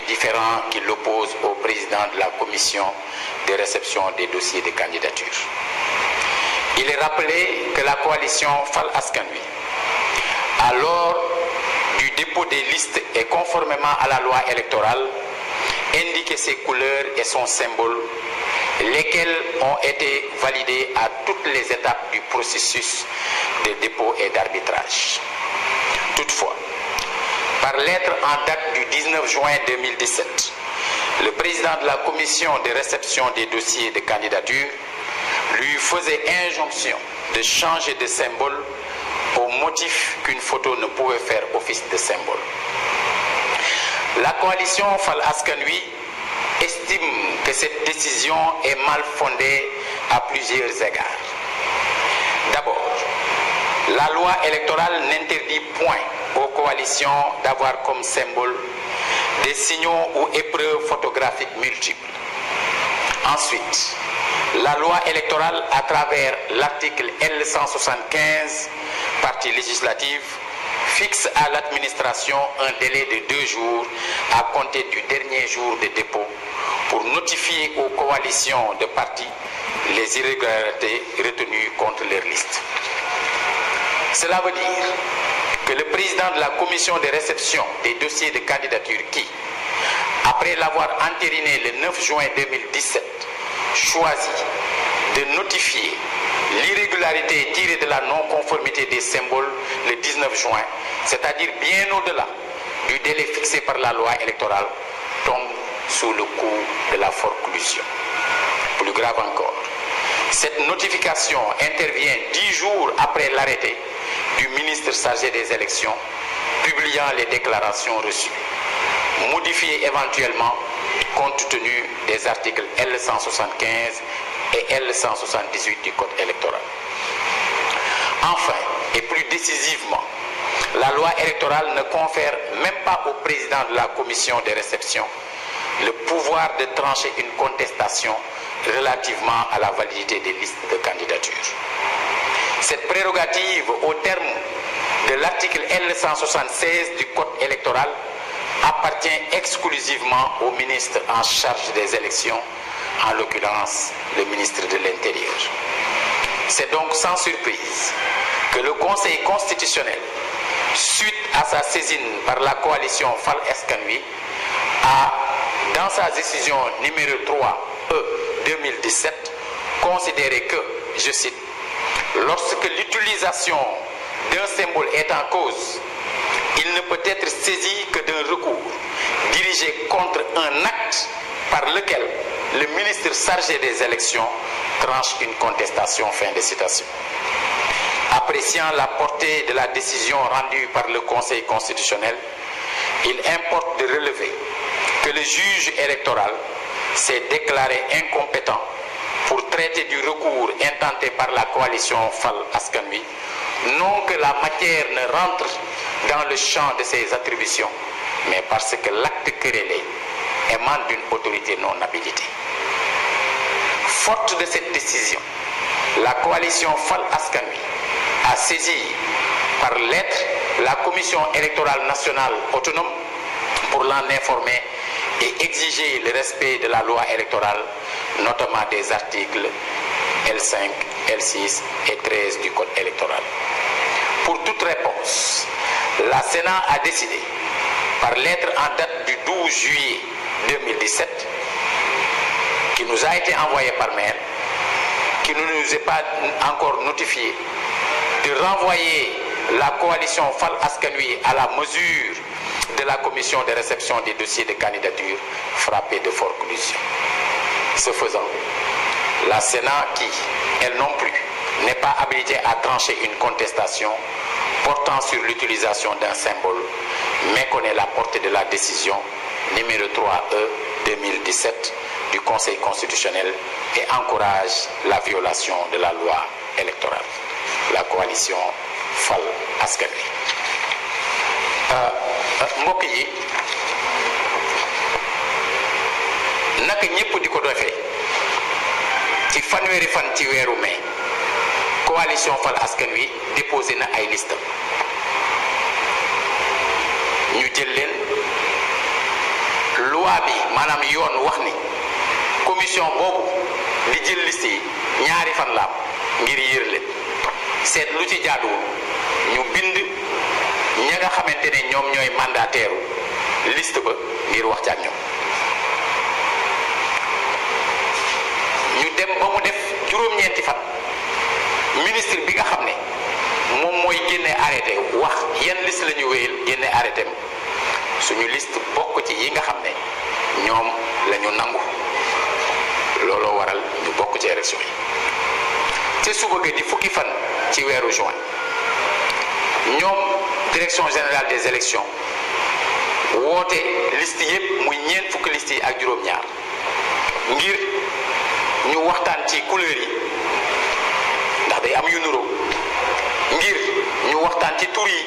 différends qui l'opposent au président de la commission de réception des dossiers de candidature. Il est rappelé que la coalition Fal Askan Wi, à l'heure du dépôt des listes et conformément à la loi électorale, indiquait ses couleurs et son symbole, lesquels ont été validés à toutes les étapes du processus de dépôt et d'arbitrage. Toutefois, par lettre en date du 19 juin 2017, le président de la commission de réception des dossiers de candidature lui faisait injonction de changer de symbole au motif qu'une photo ne pouvait faire office de symbole. La coalition Fal Askan Wi estime que cette décision est mal fondée à plusieurs égards. D'abord, la loi électorale n'interdit point aux coalitions d'avoir comme symbole des signaux ou épreuves photographiques multiples. Ensuite, la loi électorale, à travers l'article L175, partie législative, fixe à l'administration un délai de 2 jours à compter du dernier jour de dépôt pour notifier aux coalitions de partis les irrégularités retenues contre leur liste. Cela veut dire que le président de la commission de réception des dossiers de candidature qui, après l'avoir entériné le 9 juin 2017, choisit de notifier l'irrégularité tirée de la non-conformité des symboles le 19 juin, c'est-à-dire bien au-delà du délai fixé par la loi électorale, tombe sous le coup de la forclusion. Plus grave encore, cette notification intervient 10 jours après l'arrêté du ministre chargé des élections, publiant les déclarations reçues, modifiées éventuellement compte tenu des articles L175 et L178 du Code électoral. Enfin, et plus décisivement, la loi électorale ne confère même pas au président de la commission de réception le pouvoir de trancher une contestation relativement à la validité des listes de candidature. Cette prérogative, au terme de l'article L176 du Code électoral, appartient exclusivement au ministre en charge des élections, en l'occurrence le ministre de l'Intérieur. C'est donc sans surprise que le Conseil constitutionnel, suite à sa saisine par la coalition Fal Askan Wi, a, dans sa décision numéro 3/E/2017, considéré que, je cite, lorsque l'utilisation d'un symbole est en cause, il ne peut être saisi que d'un recours dirigé contre un acte par lequel le ministre chargé des élections tranche une contestation. Fin de citation. Appréciant la portée de la décision rendue par le Conseil constitutionnel, il importe de relever que le juge électoral s'est déclaré incompétent pour traiter du recours intenté par la coalition Fal Askan Wi, non que la matière ne rentre dans le champ de ses attributions, mais parce que l'acte querellé émane d'une autorité non habilitée. Forte de cette décision, la coalition Fal Askan Wi a saisi par lettre la Commission électorale nationale autonome pour l'en informer et exiger le respect de la loi électorale, notamment des articles L5, L6 et 13 du Code électoral. Pour toute réponse, la Sénat a décidé, par lettre en date du 12 juillet 2017, qui nous a été envoyée par mail, qui ne nous est pas encore notifié, de renvoyer la coalition Fal Askan Wi à la mesure de la commission de réception des dossiers de candidature frappée de forclusion. Ce faisant, la Sénat qui, elle non plus, n'est pas habilitée à trancher une contestation portant sur l'utilisation d'un symbole, méconnaît la portée de la décision numéro 3/E/2017 du Conseil constitutionnel et encourage la violation de la loi électorale. La coalition Fal Askan Wi. mbokk yi naka ñëpp di ko defee ci fanweeri fan ci weeru mai coalition Fal Askan Wi déposé na ay liste ñu jël leen loi bi maanaam yoon wax ni commission boobu di jël liste yi ñaari fan la am ngir yër leen seet lu ci jaaduwul ñu bind ña nga xamante ne ñoom ñooy mandataire liste ba ngir wax ci ak ñoom ñu dem ba mu def juróom-ñeenti fan ministre bi nga xam ne moom mooy génne arrêté wax yan liste la ñu wéyal génne arrêté am suñu liste bokk ci yi nga xam ne ñoom la ñu nangu looloo waral ñu bokk ci élection yi te suba ga di fukki fan ci weeru juin ñoom direction générale des élections woote liste yépp muy ñeent fukki liste yi ak juróom-ñaar ngir ñu waxtaan ci couleur yi ndax day am yu nuroo ngir ñu waxtaan ci tur yi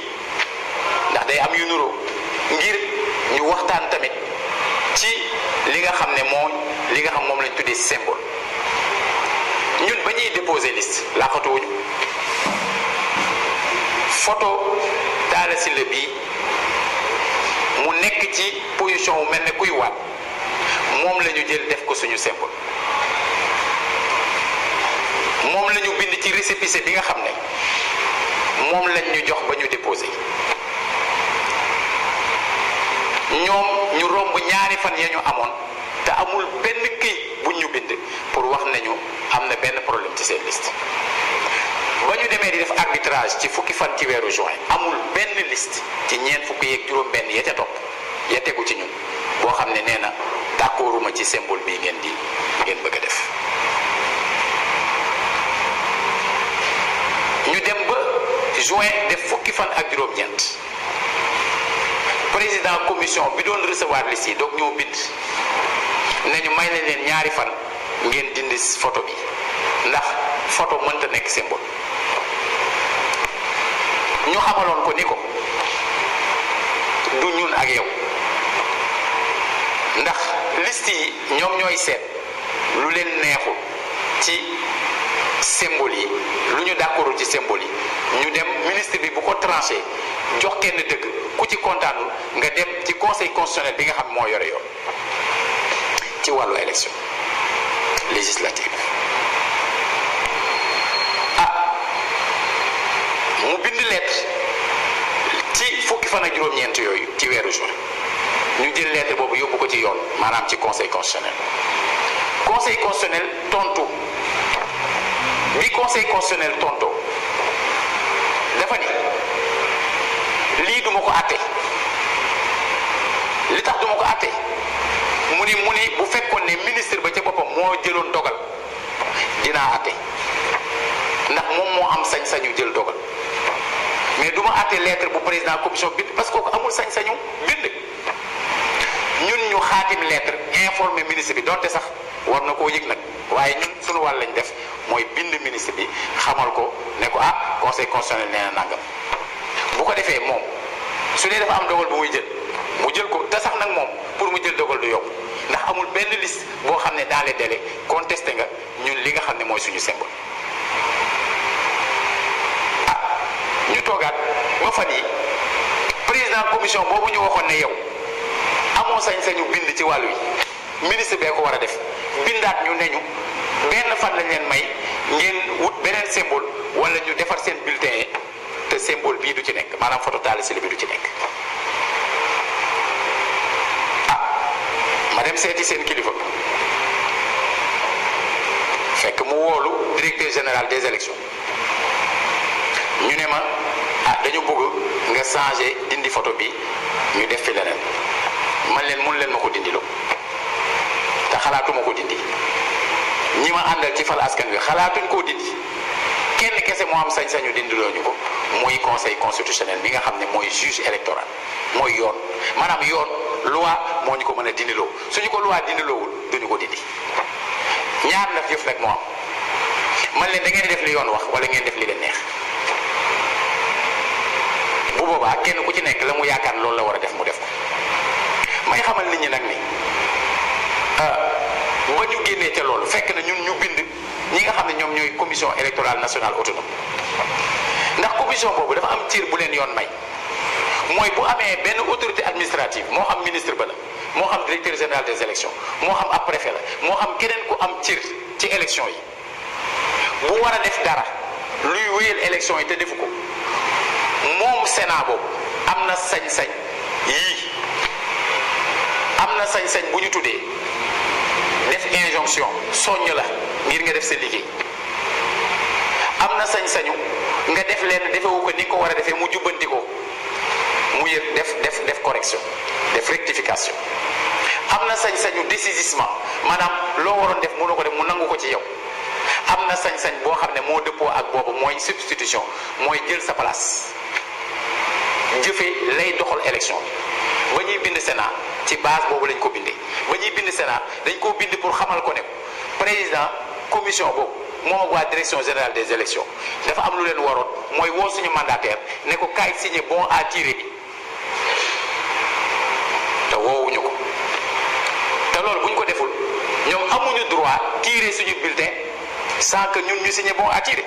ndax day am yu nuroo ngir ñu waxtaan tamit ci li nga xam ne moom lañ tuddee symbole ñun ba ñuy déposer liste laaxatuwuñu photo Talla Sylla bii mu nekk ci position wu mel ne kuy waat moom la ñu jël def ko suñu symbole moom la ñu bind ci récépissé bi nga xam ne moom lañ ñu jox ba ñu déposé ñoom ñu romb ñaari fan ya ñu amoon te amul benn këyit buñ ñu bind pour wax nañu am na benn problème ci seen liste ba ñu demee di def arbitrage ci fukki fan ci weeru juin amul benn liste ci ñeent fukki yeeg juróom benn ya ca topp ya tegu ci ñun boo xam ne nee na d'accorduma ci symbole bii ngeen bëgg a def ñu dem ba juin def fukki fan ak juróom-ñeent président commission bi doon recevoir liste yi donc ñoo bind nañu may nañ leen ñaari fan ngeen dindi photo bi ndax photo mënta nekk symbole ñu xamaloon ko ni ko du ñun ak yow ndax liste yi ñoom ñooy seet lu leen neexul ci symbole yi lu ñu d'accordul ci symbole yi ñu dem ministre bi bu ko tranché jox kenn dëgg ku ci kontaanul nga dem ci conseil constitutionnel bi nga xam moo yore yoon ci wàllu élection législative mu bind lettre ci fukki fan ak juróom-ñeent yooyu ci weeru juin ñu jël lettre boobu yóbbu ko ci yoon maanaam ci conseil constitutionnel tontu bi conseil constitutionnel tonto dafa ni lii duma ko àtte li tax duma ko àtte mu ni bu fekkoon ne ministre ba ca boppam moo jëloon dogal dinaa àtte ndax moom moo am sañ-sañu jël dogal mais duma àtte lettre bu président commission bind parce que kooku amul sañ-sañu bind ñun ñu xaatim lettre informer ministre bi donte sax war na koo yëg nag waaye ñun suñu wàll lañ def mooy bind ministre bi xamal ko ne ko conseil constitutionnel nee na nangam bu ko defee moom su dee dafa am dogal bu muy jël mu jël ko te sax nag moom pour mu jël dogal du yomb ndax amul benn liste boo xam ne dans les délais contesté nga ñun li nga xam ne mooy suñu symbole ñu toogaat ba fan yi président commission boobu ñu waxoon ne yow amoo sañ-sañu bind ci wàllu yi ministre bee ko war a def bindaat ñu ne ñu benn fan lañ leen may ngeen wut beneen symbole wala ñu defar seen bulletin yi te symbole bii du ci nekk maanaam photo Talla Sylla bi du ci nekk ma dem seeti seen kilifa fekk mu woolu directeur général des élections ñu ne ma dañu bëgg nga changer dindi photo bi ñu def fi leneen man leen mun leen ma ko dindiloo te xalaatuma ko dindi ñi ma àndal ci fal askan wi xalaatuñ koo dindi kenn kese moo am sañ-sañu dindiloo ñu ko muy conseil constitutionnel bi nga xam ne mooy juge électoral mooy yoon maanaam yoon loi moo ñu ko mën a dindiloo suñu ko loi dindiloowul duñu ko dindi ñaar na yëf rek moo am man leen da ngeen di def li yoon wax wala ngeen def li leen neex bu boobaa kenn ku ci nekk la mu yaakaar loolu la war a def mu def ko may xamal nit ñi nag ni ba ñu génnee ca loolu fekk na ñun ñu bind ñi nga xam ne ñoom ñooy commission électorale nationale autonome ndax commission boobu dafa am cër bu leen yoon may mooy bu amee benn autorité administrative moo xam ministre ba la moo xam directeur général des élections moo xam ab préfet la moo xam keneen ku am cër ci élection yi bu war a def dara luy wéyal élection yi te defu ko moom Sénat boobu am na sañ-sañ yii am na sañ-sañ bu ñu tuddee def injonction soññ la ngir nga def sa liggéey am na sañ-sañu nga def leen defewu ko ni ko war a defee mu jubbanti ko mu yëg def correction def rectification am na sañ-sañu dessaisissement maanaam loo waroon def mënoo ko def mu nangu ko ci yow am na sañ-sañ boo xam ne moo dëppoo ak boobu mooy substitution mooy jël sa place jëfe lay doxal élection bi ba ñuy bind Sénat ci base boobu lañ ko bindee ba ñuy bind Sénat dañ koo bind pour xamal ko ne président commission boobu moom ak waa direction générale des élections dafa am lu leen waroon mooy woo suñu mandataire ne ko kaay signé bon à tirer bi te woowuñu ko te loolu bu ñu ko deful ñoom amuñu droit tirer suñu bulletin sans que ñun ñu signé bon à tirer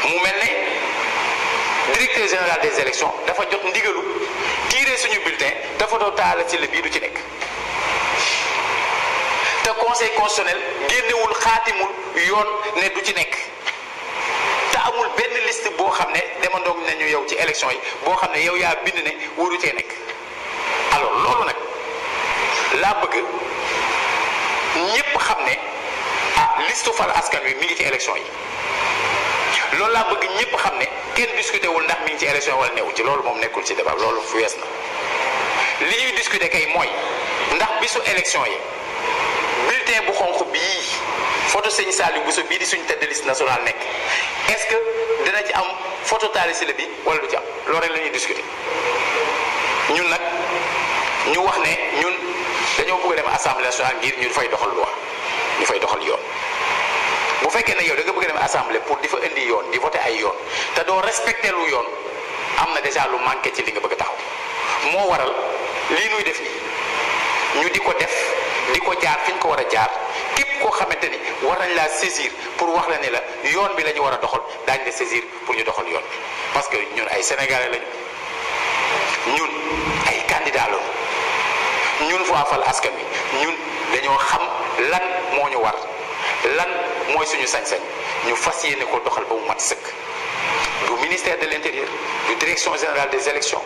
mu mel ne directeur général des élections dafa jot ndigalu tirer suñu bulletin dafa doo taala ci la bii du ci nekk te conseil constitutionnel génnewul xaatimul yoon ne du ci nekk te amul benn liste boo xam ne demandoog nañu yow ci élection yi boo xam ne yow yaa bind ne waru cee nekk alors loolu nag laa bëgg ñépp xam ne liste fal askan wi mi ngi ci élection yi loolu laa bëgg ñëpp xam ne kenn discuté wul ndax mi ngi ci élection wala newu ci loolu moom nekkul ci débat loolu fu wees na li ñuy discuté kay mooy ndax bisu élection yi bulletin bu xonq bii photo sëñ Saliou Bousso bii di suñu tête de liste nationale nekk est-ce que dina ci am photo Talla Sylla bi wala du ci am loolu rek la ñuy discuté ñun nag ñu wax ne ñun dañoo bëgg a dem assemblée nationale ngir ñu fay doxal loi ñu fay doxal yoon. bu fekkee ne yow da nga bëgg a dem assemblée pour di fa indi yoon di voter ay yoon te doo respecté lu yoon am na déjà lu manqué ci li nga bëgg a taxaw moo waral lii nuy def nii ñu di ko def di ko jaar fi ñu ko war a jaar képp koo xamante ni war nañ laa saisir pour wax la ne la yoon bi la ñu war a doxal daañu la saisir pour ñu doxal yoon bi parce que ñun ay sénégalais lañu ñun ay candidats lañu ñun foo fal askan wi ñun dañoo xam lan moo ñu war. lan mooy suñu sañ-sañ ñu fas yéene ko doxal ba mu mat sëkk du ministère de l'intérieur du direction générale des élections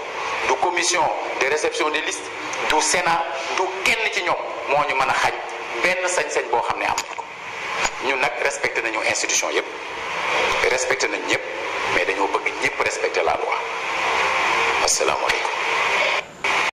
du commission de réception des listes du Sénat du kenn ci ñoom moo ñu mën a xañ benn sañ-sañ boo xam ne am nañ ko ñun nag respecté nañu institution yépp respecté nañ ñëpp mais dañoo bëgg ñëpp respecté la loi asalaamaaleykum